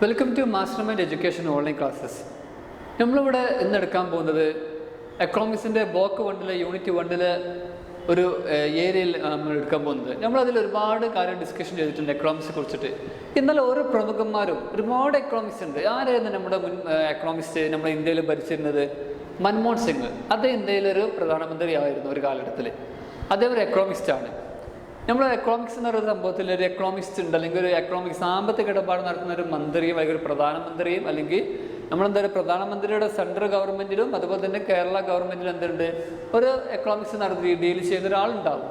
Welcome to Master Mind Education online classes. നമ്മളിവിടെ ഇന്നെടുക്കാൻ പോകുന്നത് എക്കണോമിക്സിൻ്റെ ബ്ലോക്ക് 1 യൂണിറ്റ് 1 ഒരു ഏരിയയിൽ നമ്മൾ എടുക്കാൻ പോകുന്നത്. നമ്മളതിൽ ഒരുപാട് കാര്യം ഡിസ്കഷൻ ചെയ്തിട്ടുണ്ട് എക്കണോമിക്സിനെ കുറിച്ചിട്ട്. എന്നാൽ ഓരോ പ്രമുഖന്മാരും ഒരുപാട് എക്കണോമിക്സ് ഉണ്ട്. ആരായിരുന്നു നമ്മുടെ മുൻ എക്കണോമിസ്റ്റ് നമ്മുടെ ഇന്ത്യയിൽ ഭരിച്ചിരുന്നത്? മൻമോഹൻ സിംഗ്. അദ്ദേഹം ഇന്ത്യയിലൊരു പ്രധാനമന്ത്രിയായിരുന്നു ഒരു കാലഘട്ടത്തിൽ. അദ്ദേഹം ഒരു എക്കണോമിസ്റ്റാണ്. നമ്മൾ എക്കണോമിക്സ് എന്ന് പറയുന്ന സംഭവത്തിൽ ഒരു എക്കണോമിസ്റ്റ് ഉണ്ട്, അല്ലെങ്കിൽ ഒരു എക്കണോമിക്സ് സാമ്പത്തിക ഇടപാട് നടത്തുന്ന ഒരു മന്ത്രിയും അല്ലെങ്കിൽ ഒരു പ്രധാനമന്ത്രിയും, അല്ലെങ്കിൽ നമ്മളെന്താ പറയുക പ്രധാനമന്ത്രിയുടെ സെൻട്രൽ ഗവൺമെൻറ്റിലും അതുപോലെ തന്നെ കേരള ഗവൺമെൻറ്റിലും എന്തുണ്ട് ഒരു എക്കണോമിക്സ് നടത്തി ഡീൽ ചെയ്യുന്ന ഒരാളുണ്ടാവും.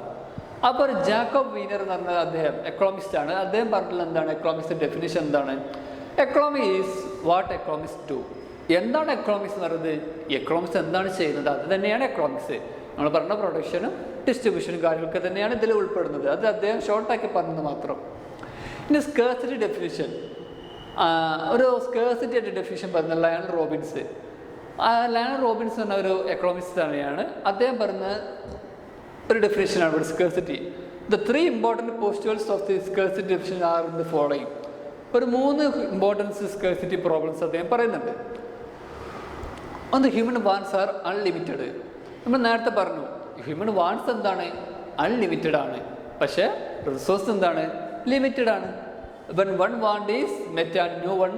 അപ്പോൾ ഒരു ജാക്കബ് വീനർ എന്ന് പറഞ്ഞ അദ്ദേഹം എക്കണോമിസ്റ്റാണ്. അദ്ദേഹം പറഞ്ഞിട്ടുള്ള എന്താണ് എക്കണോമിക്സിൻ്റെ ഡെഫിനിഷൻ എന്താണ്? Economy is what economics do. എന്താണ് എക്കണോമിക്സ് എന്ന് പറയുന്നത്? എക്കണോമിക്സ് എന്താണ് ചെയ്യുന്നത് അത് തന്നെയാണ് എക്കണോമിക്സ്. നമ്മൾ പറഞ്ഞ പ്രൊഡക്ഷനും ഡിസ്ട്രിബ്യൂഷനും കാര്യങ്ങളൊക്കെ തന്നെയാണ് ഇതിൽ ഉൾപ്പെടുന്നത്. അത് അദ്ദേഹം ഷോർട്ടാക്കി പറഞ്ഞത് മാത്രം. ഇനി സ്കേഴ്സിറ്റി ഡെഫിനിഷൻ, ഒരു സ്കേഴ്സിറ്റി ആയിട്ട് ഡെഫിനിഷൻ പറഞ്ഞ ലയണൽ റോബിൻസ്. ലയണൽ റോബിൻസ് എന്ന ഒരു എക്കണോമിസ്റ്റ് തന്നെയാണ്. അദ്ദേഹം പറഞ്ഞ ഒരു ഡെഫിനിഷനാണ് ഇവിടെ scarcity. The 3 important postulates of the scarcity definition are in the following. ഒരു 3 ഇമ്പോർട്ടൻസ് സ്കേഴ്സിറ്റി പ്രോബ്ലംസ് അദ്ദേഹം പറയുന്നുണ്ട്. ഒന്ന്, ഹ്യൂമൻ വാൻസ് ആർ അൺലിമിറ്റഡ്. നമ്മൾ നേരത്തെ പറഞ്ഞു ഹ്യൂമൻ വാൻസ് എന്താണ്? അൺലിമിറ്റഡ് ആണ്. പക്ഷേ റിസോഴ്സ് എന്താണ്? ലിമിറ്റഡ് ആണ്. When one want is met and new one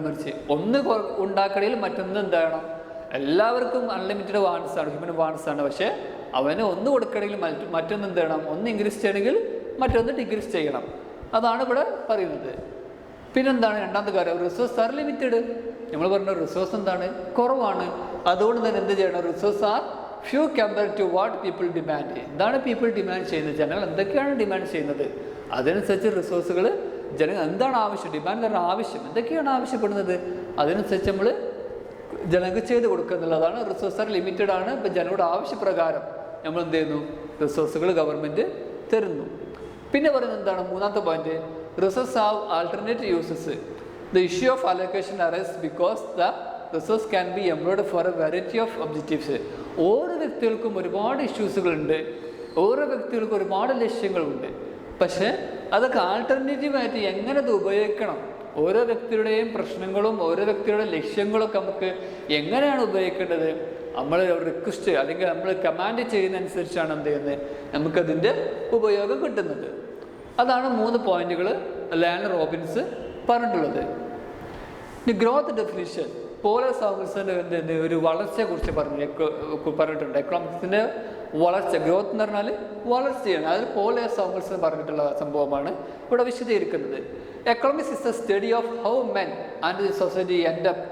merge. ഒന്ന് ഉണ്ടാക്കണമെങ്കിൽ മറ്റൊന്ന് എന്താണ്? എല്ലാവർക്കും അൺലിമിറ്റഡ് വാൻസ് ആണ്, ഹ്യൂമൻ വാൻസ് ആണ്. പക്ഷേ അവന് ഒന്ന് കൊടുക്കണമെങ്കിൽ മറ്റൊന്ന് എന്ത് ചെയ്യണം? ഒന്ന് ഇൻക്രീസ് ചെയ്യണമെങ്കിൽ മറ്റൊന്ന് ഡിക്രീസ് ചെയ്യണം. അതാണ് ഇവിടെ പറയുന്നത്. പിന്നെന്താണ് രണ്ടാമത്തെ കാര്യം? Resource are limited. നമ്മൾ പറഞ്ഞ റിസോഴ്സ് എന്താണ്? കുറവാണ്. അതുകൊണ്ട് തന്നെ എന്ത് ചെയ്യണം? Resource are few compare to what people demand. എന്താണ് പീപ്പിൾ ഡിമാൻഡ് ചെയ്യുന്നത്? ജനങ്ങൾ എന്തൊക്കെയാണ് ഡിമാൻഡ് ചെയ്യുന്നത് അതിനനുസരിച്ച് റിസോഴ്സുകൾ ജനങ്ങൾ എന്താണ് ആവശ്യം, ഡിമാൻഡ് പറഞ്ഞ ആവശ്യം എന്തൊക്കെയാണ് ആവശ്യപ്പെടുന്നത് അതിനനുസരിച്ച് നമ്മൾ ജനങ്ങൾക്ക് ചെയ്ത് കൊടുക്കുക എന്നുള്ളതാണ്. റിസോഴ്സ് ആർ ലിമിറ്റഡ് ആണ്. ഇപ്പം ജനങ്ങളുടെ ആവശ്യപ്രകാരം നമ്മൾ എന്ത് ചെയ്യുന്നു? റിസോഴ്സുകൾ ഗവൺമെൻറ് തരുന്നു. പിന്നെ പറയുന്നത് എന്താണ്? മൂന്നാമത്തെ point, resource have alternate uses. The issue of allocation arise because the resource can be employed for a variety of objectives. ഓരോ വ്യക്തികൾക്കും ഒരുപാട് ഇഷ്യൂസുകളുണ്ട്, ഓരോ വ്യക്തികൾക്കും ഒരുപാട് ലക്ഷ്യങ്ങളുണ്ട്. പക്ഷേ അതൊക്കെ ആൾട്ടർനേറ്റീവായിട്ട് എങ്ങനെ അത് ഉപയോഗിക്കണം, ഓരോ വ്യക്തിയുടെയും പ്രശ്നങ്ങളും ഓരോ വ്യക്തിയുടെ ലക്ഷ്യങ്ങളൊക്കെ നമുക്ക് എങ്ങനെയാണ് ഉപയോഗിക്കേണ്ടത്, നമ്മൾ റിക്വസ്റ്റ് അല്ലെങ്കിൽ നമ്മൾ കമാൻഡ് ചെയ്യുന്നതനുസരിച്ചാണ് എന്ത് ചെയ്യുന്നത് നമുക്കതിൻ്റെ ഉപയോഗം കിട്ടുന്നത്. അതാണ് 3 പോയിന്റുകൾ ലയണൽ റോബിൻസ് പറഞ്ഞിട്ടുള്ളത്. ഇനി ഗ്രോത്ത് ഡെഫിനിഷൻ, പോൾ സാമുൽസന്റെ ഒരു വളർച്ചയെക്കുറിച്ച് പറഞ്ഞിട്ടുണ്ട്. എക്കണോമിക്സിൻ്റെ വളർച്ച, ഗ്രോത്ത് എന്ന് പറഞ്ഞാൽ വളർച്ചയാണ്. അതിൽ പോൾ സാമുൽസൺ പറഞ്ഞിട്ടുള്ള സംഭവമാണ് ഇവിടെ വിശദീകരിക്കുന്നത്. Economics is the study of how men and the society end up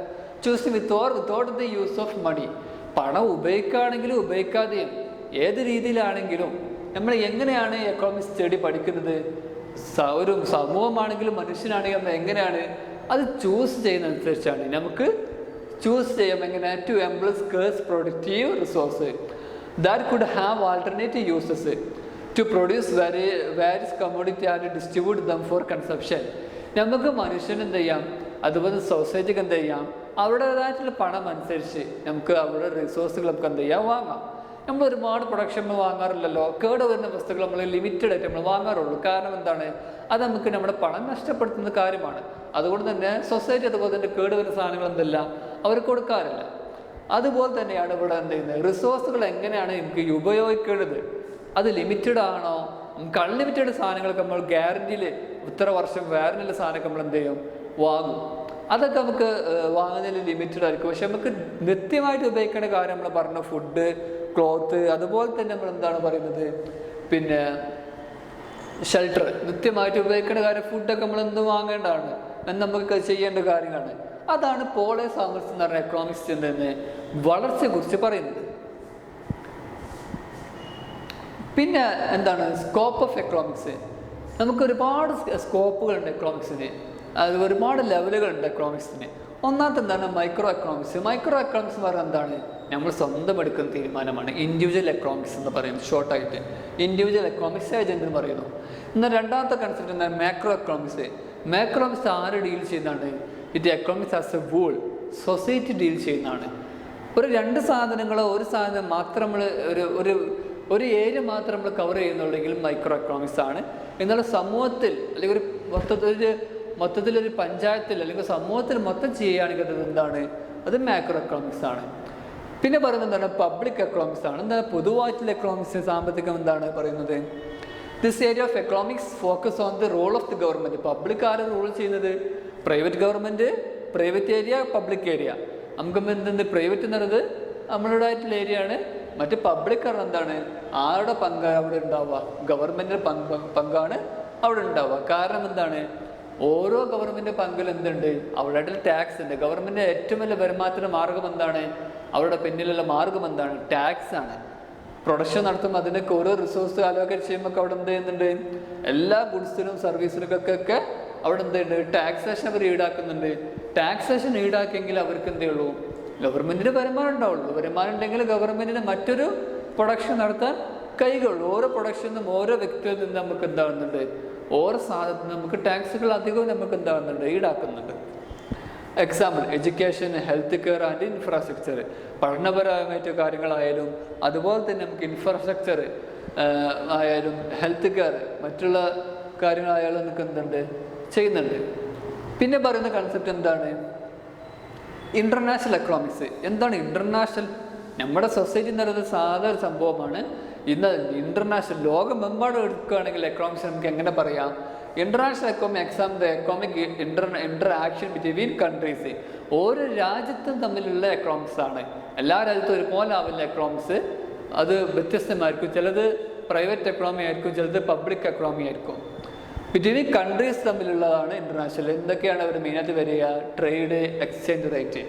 choosing with or without the use of money. പണം ഉപയോഗിക്കുകയാണെങ്കിലും ഉപയോഗിക്കാതെയും ഏത് രീതിയിലാണെങ്കിലും നമ്മൾ എങ്ങനെയാണ് എക്കണോമിക്സ് സ്റ്റഡി പഠിക്കുന്നത്? ഒരു സമൂഹമാണെങ്കിലും മനുഷ്യനാണെങ്കിലും നമ്മൾ എങ്ങനെയാണ് അത് ചൂസ് ചെയ്യുന്നതനുസരിച്ചാണ് നമുക്ക് ചൂസ് ചെയ്യാം. എങ്ങനെ? To employ scarce productive resource that could have alternative uses to produce various commodity and distribute them for consumption. നമുക്ക് മനുഷ്യന് എന്ത് ചെയ്യാം, അതുപോലെ സൊസൈറ്റിക്ക് എന്ത് ചെയ്യാം, അവരുടേതായിട്ടുള്ള പണം അനുസരിച്ച് നമുക്ക് അവരുടെ റിസോഴ്സുകൾ നമുക്ക് എന്ത് ചെയ്യാം വാങ്ങാം. നമ്മൾ ഒരുപാട് പ്രൊഡക്ഷൻ നമ്മൾ വാങ്ങാറില്ലല്ലോ. കേട് വരുന്ന വസ്തുക്കൾ നമ്മൾ ലിമിറ്റഡ് ആയിട്ട് നമ്മൾ വാങ്ങാറുള്ളൂ. കാരണം എന്താണ്? അത് നമുക്ക് നമ്മുടെ പണം നഷ്ടപ്പെടുത്തുന്ന കാര്യമാണ്. അതുകൊണ്ട് തന്നെ സൊസൈറ്റി അതുപോലെ തന്നെ കേട് വരുന്ന സാധനങ്ങൾ എന്തല്ല അവർ കൊടുക്കാറില്ല. അതുപോലെ തന്നെയാണ് ഇവിടെ എന്ത് ചെയ്യുന്നത്? റിസോഴ്സുകൾ എങ്ങനെയാണ് നമുക്ക് ഉപയോഗിക്കേണ്ടത്? അത് ലിമിറ്റഡ് ആണോ? നമുക്ക് അൺലിമിറ്റഡ് സാധനങ്ങളൊക്കെ നമ്മൾ ഗ്യാരണ്ടിയിൽ ഇത്ര വർഷം വാറന്റിയുള്ള സാധനമൊക്കെ നമ്മൾ എന്ത് ചെയ്യും? വാങ്ങും. അതൊക്കെ നമുക്ക് വാങ്ങുന്നതിൽ ലിമിറ്റഡ് ആയിരിക്കും. പക്ഷെ നമുക്ക് നിത്യമായിട്ട് ഉപയോഗിക്കേണ്ട കാര്യം നമ്മൾ പറഞ്ഞ ഫുഡ്, ക്ലോത്ത്, അതുപോലെ തന്നെ നമ്മൾ എന്താണ് പറയുന്നത്, പിന്നെ ഷെൽട്ടർ, നിത്യമായിട്ട് ഉപയോഗിക്കേണ്ട കാര്യം. ഫുഡൊക്കെ നമ്മൾ എന്ത് വാങ്ങേണ്ടതാണ് എന്ന് നമുക്ക് ചെയ്യേണ്ട കാര്യങ്ങളാണ്. അതാണ് പോൾ സാമുൽസൺ എന്ന് പറഞ്ഞ എക്കണോമിക്സിൻ്റെ വളർച്ചയെക്കുറിച്ച് പറയുന്നത്. പിന്നെ എന്താണ് സ്കോപ്പ് ഓഫ് എക്കണോമിക്സ്? നമുക്ക് ഒരുപാട് സ്കോപ്പുകളുണ്ട് എക്കണോമിക്സിന്. അത് ഒരുപാട് ലെവലുകളുണ്ട് എക്കണോമിക്സിന്. ഒന്നാമത്തെ എന്താണ്? Micro economics. മൈക്രോ എക്കണോമിക്സ് എന്ന് പറയുന്നത് എന്താണ്? നമ്മൾ സ്വന്തം എടുക്കുന്ന തീരുമാനമാണ്. ഇൻഡിവിജ്വൽ എക്കണോമിക്സ് എന്ന് പറയുന്നത് ഷോർട്ടായിട്ട് ഇൻഡിവിജ്വൽ എക്കണോമിക്സ് ഏജന്റ് എന്ന് പറയുന്നു. എന്നാൽ രണ്ടാമത്തെ കൺസെപ്റ്റ് എന്താണ്? Macro economics. മാക്രോമിക്സ് ആര് ഡീൽ ചെയ്യുന്നതാണ്? ഇത് economics as a whole society deal ചെയ്യുന്നതാണ്. ഒരു 2 സാധനങ്ങളോ ഒരു സാധനം മാത്രം നമ്മൾ ഒരു ഏരിയ മാത്രം നമ്മൾ കവർ ചെയ്യുന്നുള്ളെങ്കിലും മൈക്രോ എക്കണോമിക്സ് ആണ്. എന്നാൽ സമൂഹത്തിൽ അല്ലെങ്കിൽ ഒരു മൊത്തത്തിൽ മൊത്തത്തിലൊരു പഞ്ചായത്തിൽ അല്ലെങ്കിൽ സമൂഹത്തിൽ മൊത്തം ചെയ്യുകയാണെങ്കിൽ അത് എന്താണ്, അത് മാക്രോ എക്കണോമിക്സ് ആണ്. പിന്നെ പറയുന്നത് എന്താണ്, പബ്ലിക് എക്കണോമിക്സ് ആണ്. എന്താ പൊതുവായിട്ടുള്ള എക്കണോമിക്സ്, സാമ്പത്തികം എന്താണ് പറയുന്നത്, this area of economics focus on the role of the government. Public ആര് റോൾ ചെയ്യുന്നത്, private government, private area, public area. നമുക്ക് എന്തെന്ന് പ്രൈവറ്റ് എന്ന് പറയുന്നത് നമ്മളുടേതായിട്ടുള്ള ഏരിയ ആണ്. മറ്റ് പബ്ലിക് കാരണം എന്താണ്, ആരുടെ പങ്കാണ് അവിടെ ഉണ്ടാവുക, ഗവൺമെൻറ്റിൻ്റെ പങ്കാണ് അവിടെ ഉണ്ടാവുക. കാരണം എന്താണ്, ഓരോ ഗവൺമെൻറ് പങ്കിൽ എന്തുണ്ട്, അവിടെ ടാക്സ് ഉണ്ട്. ഗവൺമെൻറ് ഏറ്റവും വലിയ വരുമാനത്തിൻ്റെ മാർഗം എന്താണ്, അവരുടെ പിന്നിലുള്ള മാർഗം എന്താണ്, ടാക്സ് ആണ്. പ്രൊഡക്ഷൻ നടത്തുമ്പോൾ അതിനൊക്കെ ഓരോ റിസോഴ്സ് അലോക്കേറ്റ് ചെയ്യുമ്പോൾ അവിടെ എന്ത് ചെയ്യുന്നുണ്ട്, എല്ലാ ഗുഡ്സിനും സർവീസിനൊക്കെ അവിടെ എന്തുണ്ട്, ടാക്സേഷൻ അവർ ഈടാക്കുന്നുണ്ട്. ടാക്സേഷൻ ഈടാക്കിയെങ്കിൽ അവർക്ക് എന്തേ ഉള്ളൂ, ഗവൺമെൻറ്റിന് വരുമാനം ഉണ്ടാവുള്ളൂ. വരുമാനം ഉണ്ടെങ്കിൽ ഗവൺമെൻറ്റിന് മറ്റൊരു പ്രൊഡക്ഷൻ നടത്താൻ കഴിയുള്ളൂ. ഓരോ പ്രൊഡക്ഷനും ഓരോ വ്യക്തിയിൽ നിന്ന് നമുക്ക് എന്താകുന്നുണ്ട്, ഓരോ സാധനത്തിന് നമുക്ക് ടാക്സുകൾ അധികവും നമുക്ക് എന്താകുന്നുണ്ട്, ഈടാക്കുന്നുണ്ട്. Example education, health care and infrastructure. പഠനപരമായിട്ട് കാര്യങ്ങളായാലും അതുപോലെ തന്നെ നമുക്ക് ഇൻഫ്രാസ്ട്രക്ചർ ആയാലും ഹെൽത്ത് കെയർ മറ്റുള്ള കാര്യങ്ങളായാലും നമുക്ക് എന്തുണ്ട്, ചെയ്യുന്നുണ്ട്. പിന്നെ പറയുന്ന കൺസെപ്റ്റ് എന്താണ്, ഇൻ്റർനാഷണൽ എക്കണോമിക്സ്. എന്താണ് ഇൻ്റർനാഷണൽ, നമ്മുടെ സൊസൈറ്റി എന്ന് പറയുന്നത് സാധാ ഒരു സംഭവമാണ്. ഇന്ന് ഇൻ്റർനാഷണൽ ലോകമെമ്പാടും എടുക്കുകയാണെങ്കിൽ എക്കണോമിക്സ് നമുക്ക് എങ്ങനെ പറയാം, international economy exam the economic interaction between countries. ഓരോ രാജ്യത്തും തമ്മിലുള്ള എക്കണോമിക്സ് ആണ്. എല്ലാ രാജ്യത്തും ഒരുപോലെ ആവില്ല എക്കണോമിക്സ്, അത് വ്യത്യസ്തമായിരിക്കും. ചിലത് പ്രൈവറ്റ് എക്കണോമി ആയിരിക്കും, ചിലത് പബ്ലിക് എക്കണോമി ആയിരിക്കും. ബിറ്റ്വീൻ കൺട്രീസ് തമ്മിലുള്ളതാണ് ഇൻ്റർനാഷണൽ. എന്തൊക്കെയാണ് അവർ മെയിനായിട്ട് വരിക, ട്രേഡ്, എക്സ്ചേഞ്ച് റേറ്റ്.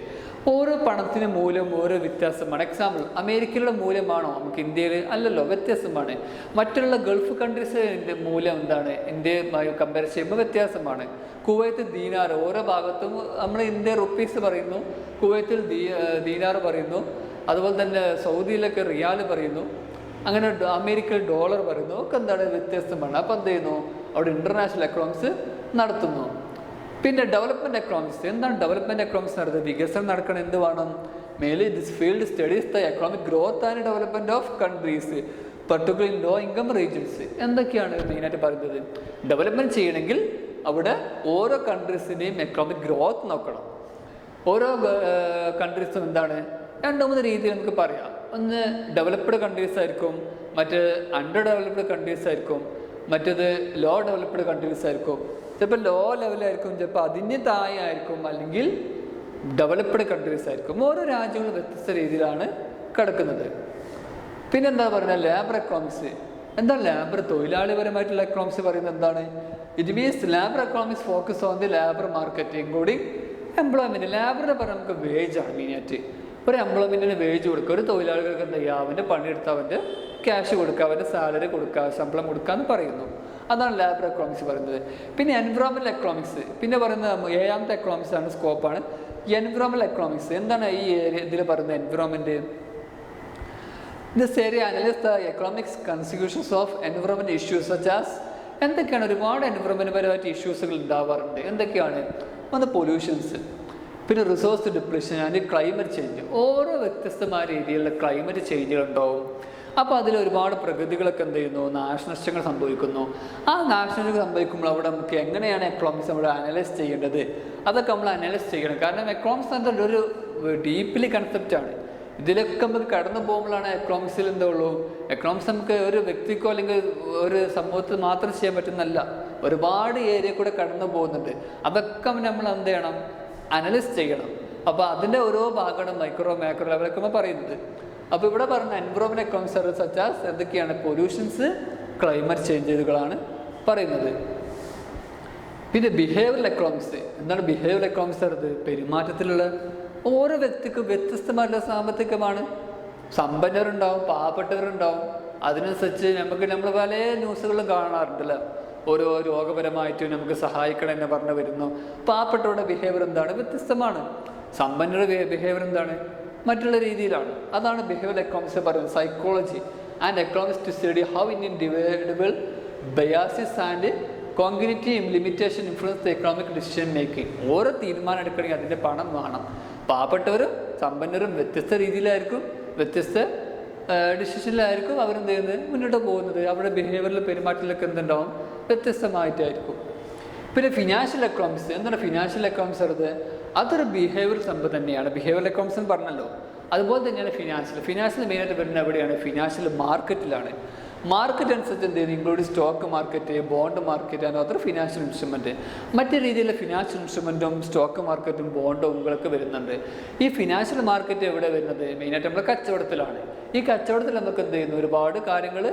ഓരോ പണത്തിന് മൂല്യം ഓരോ വ്യത്യാസമാണ്. എക്സാമ്പിൾ അമേരിക്കയിലുള്ള മൂല്യമാണോ നമുക്ക് ഇന്ത്യയിൽ, അല്ലല്ലോ, വ്യത്യാസമാണ്. മറ്റുള്ള ഗൾഫ് കൺട്രീസിൻ്റെ മൂല്യം എന്താണ്, ഇന്ത്യയുമായി കമ്പയർ ചെയ്യുമ്പോൾ വ്യത്യാസമാണ്. കുവൈത്ത് ദീനാർ, ഓരോ ഭാഗത്തും നമ്മൾ ഇന്ത്യ റുപ്പീസ് പറയുന്നു, കുവൈത്തിൽ ദീനാർ പറയുന്നു, അതുപോലെ തന്നെ സൗദിയിലൊക്കെ റിയാൽ പറയുന്നു, അങ്ങനെ അമേരിക്കയിൽ ഡോളർ പറയുന്നു, ഒക്കെ എന്താണ് വ്യത്യസ്തമാണ്. അപ്പോൾ എന്ത് ചെയ്യുന്നു, അവിടെ ഇൻ്റർനാഷണൽ എക്കണോമിക്സ് നടത്തുന്നു. പിന്നെ ഡെവലപ്മെൻറ്റ് എക്കണോമിക്സ്. എന്താണ് ഡെവലപ്മെൻറ്റ് എക്കണോമിക്സ് നടത്തുന്നത്, വികസനം നടക്കണം, എന്ത് വേണം, മേലി this field studies the economic growth and development of countries particular in low income regions. എന്തൊക്കെയാണ് മെയിനായിട്ട് പറയുന്നത്, ഡെവലപ്മെൻറ്റ് ചെയ്യണമെങ്കിൽ അവിടെ ഓരോ കൺട്രീസിൻ്റെയും എക്കണോമിക് ഗ്രോത്ത് നോക്കണം. ഓരോ കൺട്രീസും എന്താണ്, 2-3 രീതിയിൽ നമുക്ക് പറയാം. ഒന്ന് ഡെവലപ്ഡ് കൺട്രീസ് ആയിരിക്കും, മറ്റ് അണ്ടർ ഡെവലപ്ഡ് കൺട്രീസ് ആയിരിക്കും, മറ്റത് ലോ ഡെവലപ്ഡ് കൺട്രീസ് ആയിരിക്കും. ചിലപ്പോൾ ലോ ലെവലായിരിക്കും, ചിലപ്പോൾ അതിന് താഴെ ആയിരിക്കും, അല്ലെങ്കിൽ ഡെവലപ്ഡ് കൺട്രീസ് ആയിരിക്കും. ഓരോ രാജ്യങ്ങളും വ്യത്യസ്ത രീതിയിലാണ് കിടക്കുന്നത്. പിന്നെന്താ പറയുക, ലേബർ എക്കണോമിക്സ്. എന്താണ് ലേബർ, തൊഴിലാളിപരമായിട്ടുള്ള എക്കണോമിക്സ് പറയുന്നത് എന്താണ്, it means labour economics focus on the labour market including employment. ലേബറിനെ പറഞ്ഞാൽ നമുക്ക് വേജാണ് മെയിനായിട്ട്. ഒരു എംപ്ലോയ്മെൻറ്റിന് വേജ് കൊടുക്കുക, ഒരു തൊഴിലാളികൾക്ക് എന്താ ചെയ്യുക, അവൻ്റെ പണിയെടുത്താൽ അവൻ്റെ ക്യാഷ് കൊടുക്കുക, അവൻ്റെ സാലറി കൊടുക്കുക, ശമ്പളം കൊടുക്കുക എന്ന് പറയുന്നു. അതാണ് ലേബർ എക്കണോമിക്സ് പറയുന്നത്. പിന്നെ എൻവിറോൺമെൻറ്റൽ എക്കണോമിക്സ്, പിന്നെ പറയുന്നത് 7ാമത്തെ എക്കണോമിക്സ് ആണ്, സ്കോപ്പാണ് എൻവിറോൺമെൻറ്റൽ എക്കണോമിക്സ്. എന്താണ് ഈ ഇതിൽ പറയുന്നത് environment, this area analyse the economics consequences of environment issues such as. എന്തൊക്കെയാണ്, ഒരുപാട് എൻവിറോൺമെൻറ്റ് പരമായിട്ട് ഇഷ്യൂസുകൾ ഉണ്ടാവാറുണ്ട്. എന്തൊക്കെയാണ്, ഒന്ന് പൊല്യൂഷൻസ്, പിന്നെ resource depletion and climate change. ഓരോ വ്യത്യസ്തമായ രീതിയിലുള്ള ക്ലൈമറ്റ് ചേഞ്ചുകൾ ഉണ്ടാവും. അപ്പോൾ അതിൽ ഒരുപാട് പ്രകൃതികളൊക്കെ എന്ത് ചെയ്യുന്നു, നാശനഷ്ടങ്ങൾ സംഭവിക്കുന്നു. ആ നാശനഷ്ടങ്ങൾ സംഭവിക്കുമ്പോൾ അവിടെ നമുക്ക് എങ്ങനെയാണ് എക്കണോമിക്സ് നമ്മൾ അനലൈസ് ചെയ്യേണ്ടത്, അതൊക്കെ നമ്മൾ അനലൈസ് ചെയ്യണം. കാരണം എക്കണോമിക്സ് എന്നുള്ള ഒരു ഡീപ്ലി കൺസെപ്റ്റാണ്. ഇതിലൊക്കെ നമുക്ക് കടന്നു പോകുമ്പോഴാണ് എക്കണോമിക്സിൽ എന്താ ഉള്ളൂ, എക്കണോമിക്സ് നമുക്ക് ഒരു വ്യക്തിക്കോ അല്ലെങ്കിൽ ഒരു സമൂഹത്തിൽ മാത്രം ചെയ്യാൻ പറ്റുന്നല്ല, ഒരുപാട് ഏരിയ കൂടെ കടന്നു പോകുന്നുണ്ട്. അതൊക്കെ നമ്മൾ എന്ത് ചെയ്യണം, അനലൈസ് ചെയ്യണം. അപ്പോൾ അതിൻ്റെ ഓരോ ഭാഗമാണ് മൈക്രോ മാക്രോ ലെവലൊക്കെ നമ്മൾ പറയുന്നത്. അപ്പോൾ ഇവിടെ പറഞ്ഞ എൻവിറോൺമെൻറ്റ് എക്കണോമിക്സ് സച്ച് ആസ് എന്തൊക്കെയാണ്, പൊല്യൂഷൻസ്, ക്ലൈമറ്റ് ചേഞ്ചുകളാണ് പറയുന്നത്. പിന്നെ ബിഹേവിയറൽ എക്കണോമിക്സ്. എന്താണ് ബിഹേവിയറൽ എക്കണോമിക്സ് പറയുന്നത്, പെരുമാറ്റത്തിലുള്ള ഓരോ വ്യക്തിക്കും വ്യത്യസ്തമായിട്ടുള്ള സാമ്പത്തികമാണ്. സമ്പന്നരുണ്ടാവും, പാവപ്പെട്ടവരുണ്ടാവും. അതിനനുസരിച്ച് നമ്മൾ പല ന്യൂസുകളും കാണാറുണ്ടല്ലോ, ഓരോ രോഗപരമായിട്ട് നമുക്ക് സഹായിക്കണം എന്ന് പറഞ്ഞു വരുന്നു. പാവപ്പെട്ടവരുടെ ബിഹേവിയർ എന്താണ്, വ്യത്യസ്തമാണ്. സമ്പന്നരുടെ ബിഹേവിയർ എന്താണ്, മറ്റുള്ള രീതിയിലാണ്. അതാണ് ബിഹേവിയറൽ എക്കണോമിക്സ് പറയുന്നത്. Psychology and economics to study how individual biases and cognitive limitation influence the economic decision making. ഓരോ തീരുമാനം എടുക്കണമെങ്കിൽ അതിൻ്റെ പണം വേണം. പാവപ്പെട്ടവരും സമ്പന്നരും വ്യത്യസ്ത രീതിയിലായിരിക്കും, വ്യത്യസ്ത ഡിസിഷനിലായിരിക്കും അവരെന്ത് ചെയ്യുന്നത്, മുന്നോട്ട് പോകുന്നത്. അവരുടെ ബിഹേവിയറിൽ പെരുമാറ്റത്തിലൊക്കെ എന്തുണ്ടാവും, വ്യത്യസ്തമായിട്ടായിരിക്കും. പിന്നെ ഫിനാൻഷ്യൽ എക്കണോമിക്സ് എന്താണ് ഫിനാൻഷ്യൽ എക്കണോമിക്സ് പറയുന്നത്? അതൊരു ബിഹേവിയർ സംഭവം തന്നെയാണ്. ബിഹേവിയർ എക്കണോമിക്സ് എന്ന് പറഞ്ഞല്ലോ. അതുപോലെ തന്നെയാണ് ഫിനാൻഷ്യൽ മെയിനായിട്ട് വരുന്നത് എവിടെയാണ്? ഫിനാൻഷ്യൽ മാർക്കറ്റിലാണ്. മാർക്കറ്റ് അനുസരിച്ച് എന്ത് ചെയ്യുന്നു? Include stock market, bond market and other financial instrument. മറ്റു രീതിയിലുള്ള ഫിനാൻഷ്യൽ ഇൻസ്ട്രുമെൻറ്റും സ്റ്റോക്ക് മാർക്കറ്റും ബോണ്ടും ഇതൊക്കെ വരുന്നുണ്ട്. ഈ ഫിനാൻഷ്യൽ മാർക്കറ്റ് എവിടെ വരുന്നത്? മെയിനായിട്ട് നമ്മൾ കച്ചവടത്തിലാണ്. ഈ കച്ചവടത്തിൽ നമുക്ക് എന്ത് ചെയ്യുന്നു? ഒരുപാട് കാര്യങ്ങൾ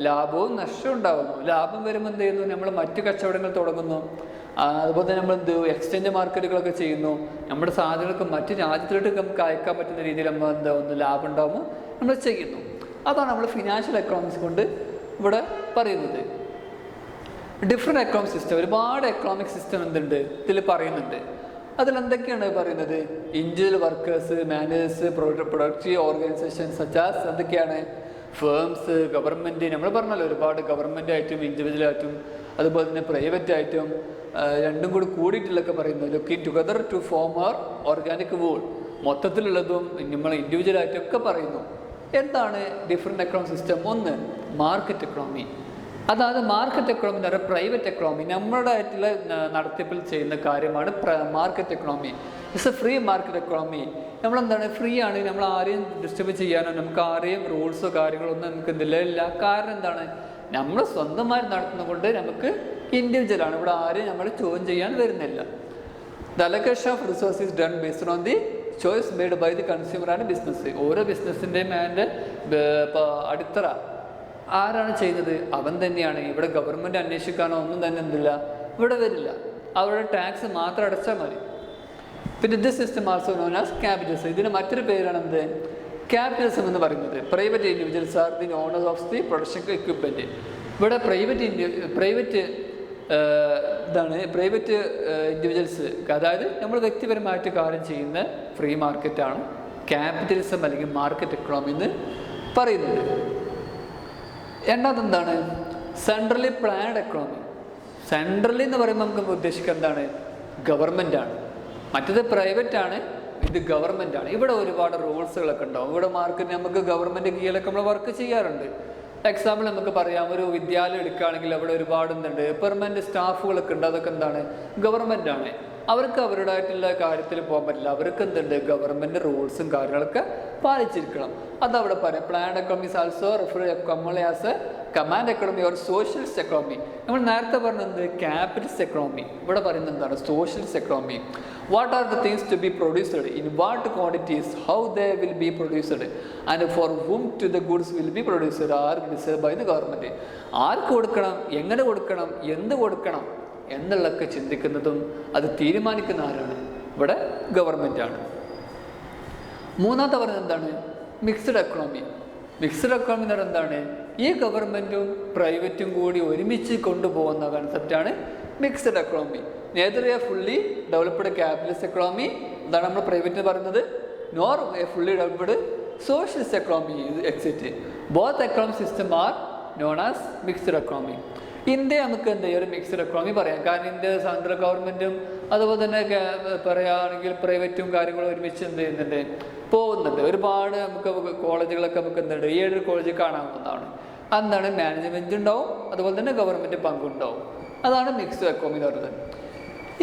ലാഭവും നഷ്ടവും ഉണ്ടാകുന്നു. ലാഭം വരുമ്പോൾ എന്ത് ചെയ്യുന്നു? നമ്മൾ മറ്റു കച്ചവടങ്ങൾ തുടങ്ങുന്നു. അതുപോലെ തന്നെ നമ്മൾ എക്സ്ചേഞ്ച് മാർക്കറ്റുകളൊക്കെ ചെയ്യുന്നു. നമ്മുടെ സാധനങ്ങൾക്ക് മറ്റു രാജ്യത്തിലോട്ട് നമുക്ക് അയക്കാൻ പറ്റുന്ന രീതിയിൽ നമ്മൾ എന്താവുന്നു? ലാഭം ഉണ്ടാകുമ്പോൾ നമ്മൾ ചെയ്യുന്നു. അതാണ് നമ്മൾ ഫിനാൻഷ്യൽ എക്കണോമിക്സ് കൊണ്ട് ഇവിടെ പറയുന്നത്. ഡിഫറെൻറ്റ് എക്കണോമിക് സിസ്റ്റം, ഒരുപാട് എക്കണോമിക് സിസ്റ്റം എന്തുണ്ട് ഇതിൽ പറയുന്നുണ്ട്. അതിലെന്തൊക്കെയാണ് പറയുന്നത്? Individual workers, managers, productive organisations such as എന്തൊക്കെയാണ്? Firms, government. നമ്മൾ പറഞ്ഞല്ലോ ഒരുപാട് ഗവൺമെൻറ് ആയിട്ടും ഇൻഡിവിജ്വലായിട്ടും അതുപോലെ തന്നെ പ്രൈവറ്റ് ആയിട്ടും രണ്ടും കൂടി കൂടിയിട്ടുള്ളൊക്കെ പറയുന്നത് looking together to form our organic whole. മൊത്തത്തിലുള്ളതും നമ്മൾ ഇൻഡിവിജ്വലായിട്ടൊക്കെ പറയുന്നു. എന്താണ് ഡിഫറെൻറ്റ് എക്കണോമിക് സിസ്റ്റം? ഒന്ന് മാർക്കറ്റ് എക്കണോമി. അതായത് മാർക്കറ്റ് എക്കണോമി എന്ന് പറയുന്നത് പ്രൈവറ്റ് എക്കണോമി, നമ്മുടെ ആയിട്ടുള്ള നടത്തിപ്പിൽ ചെയ്യുന്ന കാര്യമാണ് market economy. It's a free market economy. നമ്മളെന്താണ്? ഫ്രീ ആണ്. നമ്മൾ ആരെയും ഡിസ്റ്റർബ് ചെയ്യാനോ നമുക്ക് ആരെയും റൂൾസോ കാര്യങ്ങളോ ഒന്നും നമുക്ക് ഇല്ല. കാരണം എന്താണ്? നമ്മൾ സ്വന്തമായി നടത്തുന്നത് നമുക്ക് ഇൻഡിവിജ്വലാണ്. ഇവിടെ ആരെയും നമ്മൾ ചോദ്യം ചെയ്യാൻ വരുന്നില്ല. The allocation of resource is done based on the choice made by the consumer and business. ഓരോ ബിസിനസ്സിൻ്റെയും അതിൻ്റെ അടിത്തറ ആരാണ് ചെയ്യുന്നത്? അവൻ തന്നെയാണ്. ഇവിടെ ഗവൺമെൻറ് അന്വേഷിക്കാനോ ഒന്നും തന്നെ എന്തില്ല, ഇവിടെ വരില്ല. അവരുടെ ടാക്സ് മാത്രം അടച്ചാൽ മതി. പിന്നെ this system also known as capitalism. ഇതിന് മറ്റൊരു പേരാണ് എന്ത്? ക്യാപിറ്റലിസം എന്ന് പറയുന്നത്. Private individuals are the owners of the production equipment. ഇവിടെ പ്രൈവറ്റ് ഇൻഡിവിജ്വൽസ്, അതായത് നമ്മൾ വ്യക്തിപരമായിട്ട് കാര്യം ചെയ്യുന്ന ഫ്രീ മാർക്കറ്റാണ് ക്യാപിറ്റലിസം അല്ലെങ്കിൽ മാർക്കറ്റ് എക്കണോമി എന്ന് പറയുന്നത്. രണ്ടാമത് സെൻട്രലി പ്ലാൻഡ് എക്കണോമി. സെൻട്രലി എന്ന് പറയുമ്പോൾ നമുക്ക് ഉദ്ദേശിക്കുക എന്താണ്? ഗവൺമെൻറ് ആണ്. മറ്റത് പ്രൈവറ്റ് ആണ്, ഇത് ഗവൺമെൻറ് ആണ്. ഇവിടെ ഒരുപാട് റൂൾസുകളൊക്കെ ഉണ്ടാവും. ഇവിടെ മാർക്കറ്റ് നമുക്ക് ഗവൺമെൻറ് കീഴിലൊക്കെ നമ്മൾ വർക്ക് ചെയ്യാറുണ്ട്. എക്സാമ്പിൾ നമുക്ക് പറയാം, ഒരു വിദ്യാലയം എടുക്കുകയാണെങ്കിൽ അവിടെ ഒരുപാട് എന്തുണ്ട്? പെർമനൻറ്റ് സ്റ്റാഫുകളൊക്കെ ഉണ്ട്. അതൊക്കെ എന്താണ്? ഗവൺമെൻറ് ആണ്. അവർക്ക് അവരുടേതായിട്ടുള്ള കാര്യത്തിൽ പോകാൻ പറ്റില്ല. അവർക്ക് എന്തുണ്ട്? ഗവൺമെൻറ് റൂൾസും കാര്യങ്ങളൊക്കെ പാലിച്ചിരിക്കണം. അതവിടെ പറയാം. Planned economy is also refer commonly as a command economy or socialist economy. നമ്മൾ നേരത്തെ പറഞ്ഞത് ക്യാപിറ്റലിസ്റ്റ് എക്കണോമി. ഇവിടെ പറയുന്നത് എന്താണ്? Socialist economy. What are the things to be produced, in what quantities, how they will be produced and for whom to the goods will be produced are decide by the government. ആർക്ക് കൊടുക്കണം, എങ്ങനെ കൊടുക്കണം, എന്ത് കൊടുക്കണം എന്നുള്ളതൊക്കെ ചിന്തിക്കുന്നതും അത് തീരുമാനിക്കുന്ന ആരാണ്? ഇവിടെ ഗവൺമെൻറ് ആണ്. മൂന്നാമത്തെ പറയുന്നത് എന്താണ്? Mixed economy. മിക്സ്ഡ് എക്കണോമി എന്ന് പറയുന്നത് എന്താണ്? ഈ ഗവൺമെൻറ്റും പ്രൈവറ്റും കൂടി ഒരുമിച്ച് കൊണ്ടുപോകുന്ന കൺസെപ്റ്റാണ് mixed economy. Neither a fully developed capitalist economy, എന്താണ് നമ്മൾ പ്രൈവറ്റ് പറയുന്നത്, nor a fully developed socialist economy exist. Both economic system are known as mixed economy. India നമുക്ക് എന്താ ഒരു മിക്സ്ഡ് എക്കണോമി പറയാം. കാരണം ഇന്ത്യ സെൻട്രൽ ഗവൺമെൻറ്റും അതുപോലെ തന്നെ പറയുകയാണെങ്കിൽ പ്രൈവറ്റും കാര്യങ്ങളും ഒരുമിച്ച് എന്ത് ചെയ്യുന്നുണ്ട്, പോകുന്നുണ്ട്. ഒരുപാട് നമുക്ക് കോളേജുകളൊക്കെ നമുക്ക് എന്തുണ്ട്, ഈ ഒരു കോളേജ് കാണാവുന്നതാണ്. എന്താണ്? മാനേജ്മെൻറ്റ് ഉണ്ടാവും, അതുപോലെ തന്നെ ഗവൺമെൻറ് പങ്കുണ്ടാവും. അതാണ് മിക്സ്ഡ് എക്കണോമി എന്ന് പറയുന്നത്.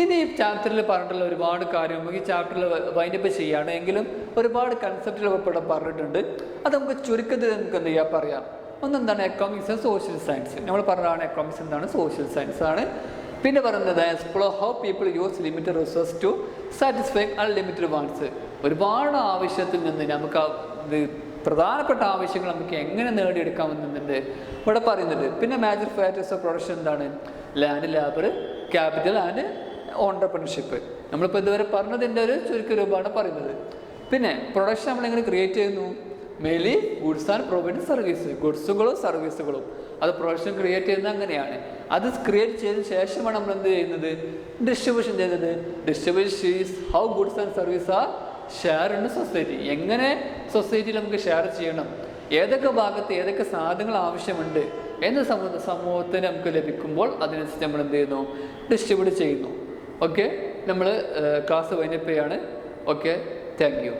ഇനി ഈ ചാപ്റ്ററിൽ പറഞ്ഞിട്ടുള്ള ഒരുപാട് കാര്യം നമുക്ക് ഈ ചാപ്റ്ററിൽ വൈൻഡപ്പ് ചെയ്യുകയാണ്. എങ്കിലും ഒരുപാട് കൺസെപ്റ്റുകൾ ഇവിടെ പറഞ്ഞിട്ടുണ്ട്. അത് നമുക്ക് ചുരുക്കത്തിൽ നമുക്ക് എന്ത് ചെയ്യാം പറയാം. ഒന്നെന്താണ്? Economics and social science. നമ്മൾ പറഞ്ഞതാണ് എക്കണോമിക്സ് എന്താണ്, സോഷ്യൽ സയൻസ് ആണ്. പിന്നെ പറയുന്നത് explore how people use limited resource to satisfy unlimited wants. ഒരുപാട് ആവശ്യത്തിൽ നിന്ന് നമുക്ക് പ്രധാനപ്പെട്ട ആവശ്യങ്ങൾ നമുക്ക് എങ്ങനെ നേടിയെടുക്കാമെന്നുണ്ട് ഇവിടെ പറയുന്നുണ്ട്. പിന്നെ മേജർ ഫാക്ടേഴ്സ് ഓഫ് പ്രൊഡക്ഷൻ എന്താണ്? Land, labour, capital and entrepreneurship. നമ്മളിപ്പോൾ ഇതുവരെ പറഞ്ഞതിൻ്റെ ഒരു ചുരുക്ക രൂപമാണ് പറയുന്നത്. പിന്നെ പ്രൊഡക്ഷൻ നമ്മളെങ്ങനെ ക്രിയേറ്റ് ചെയ്യുന്നു? Mainly goods and provide service. ഗുഡ്സുകളും സർവീസുകളും അത് പ്രൊഡക്ഷൻ ക്രിയേറ്റ് ചെയ്യുന്നത് അങ്ങനെയാണ്. അത് ക്രിയേറ്റ് ചെയ്തതിന് ശേഷമാണ് നമ്മൾ എന്ത് ചെയ്യുന്നത്? ഡിസ്ട്രിബ്യൂഷൻ ചെയ്യുന്നത്. Distribution is how goods and service are share in society. എങ്ങനെ സൊസൈറ്റിയിൽ നമുക്ക് ഷെയർ ചെയ്യണം, ഏതൊക്കെ ഭാഗത്ത് ഏതൊക്കെ സാധനങ്ങൾ ആവശ്യമുണ്ട് എന്ന് സമൂഹത്തിന് നമുക്ക് ലഭിക്കുമ്പോൾ അതിനനുസരിച്ച് നമ്മൾ എന്ത് ചെയ്യുന്നു? ഡിസ്ട്രിബ്യൂട്ട് ചെയ്യുന്നു. ഓക്കെ, നമ്മൾ ക്ലാസ് വൈൻഡപ്പ് ചെയ്യാണ്. Okay, thank you.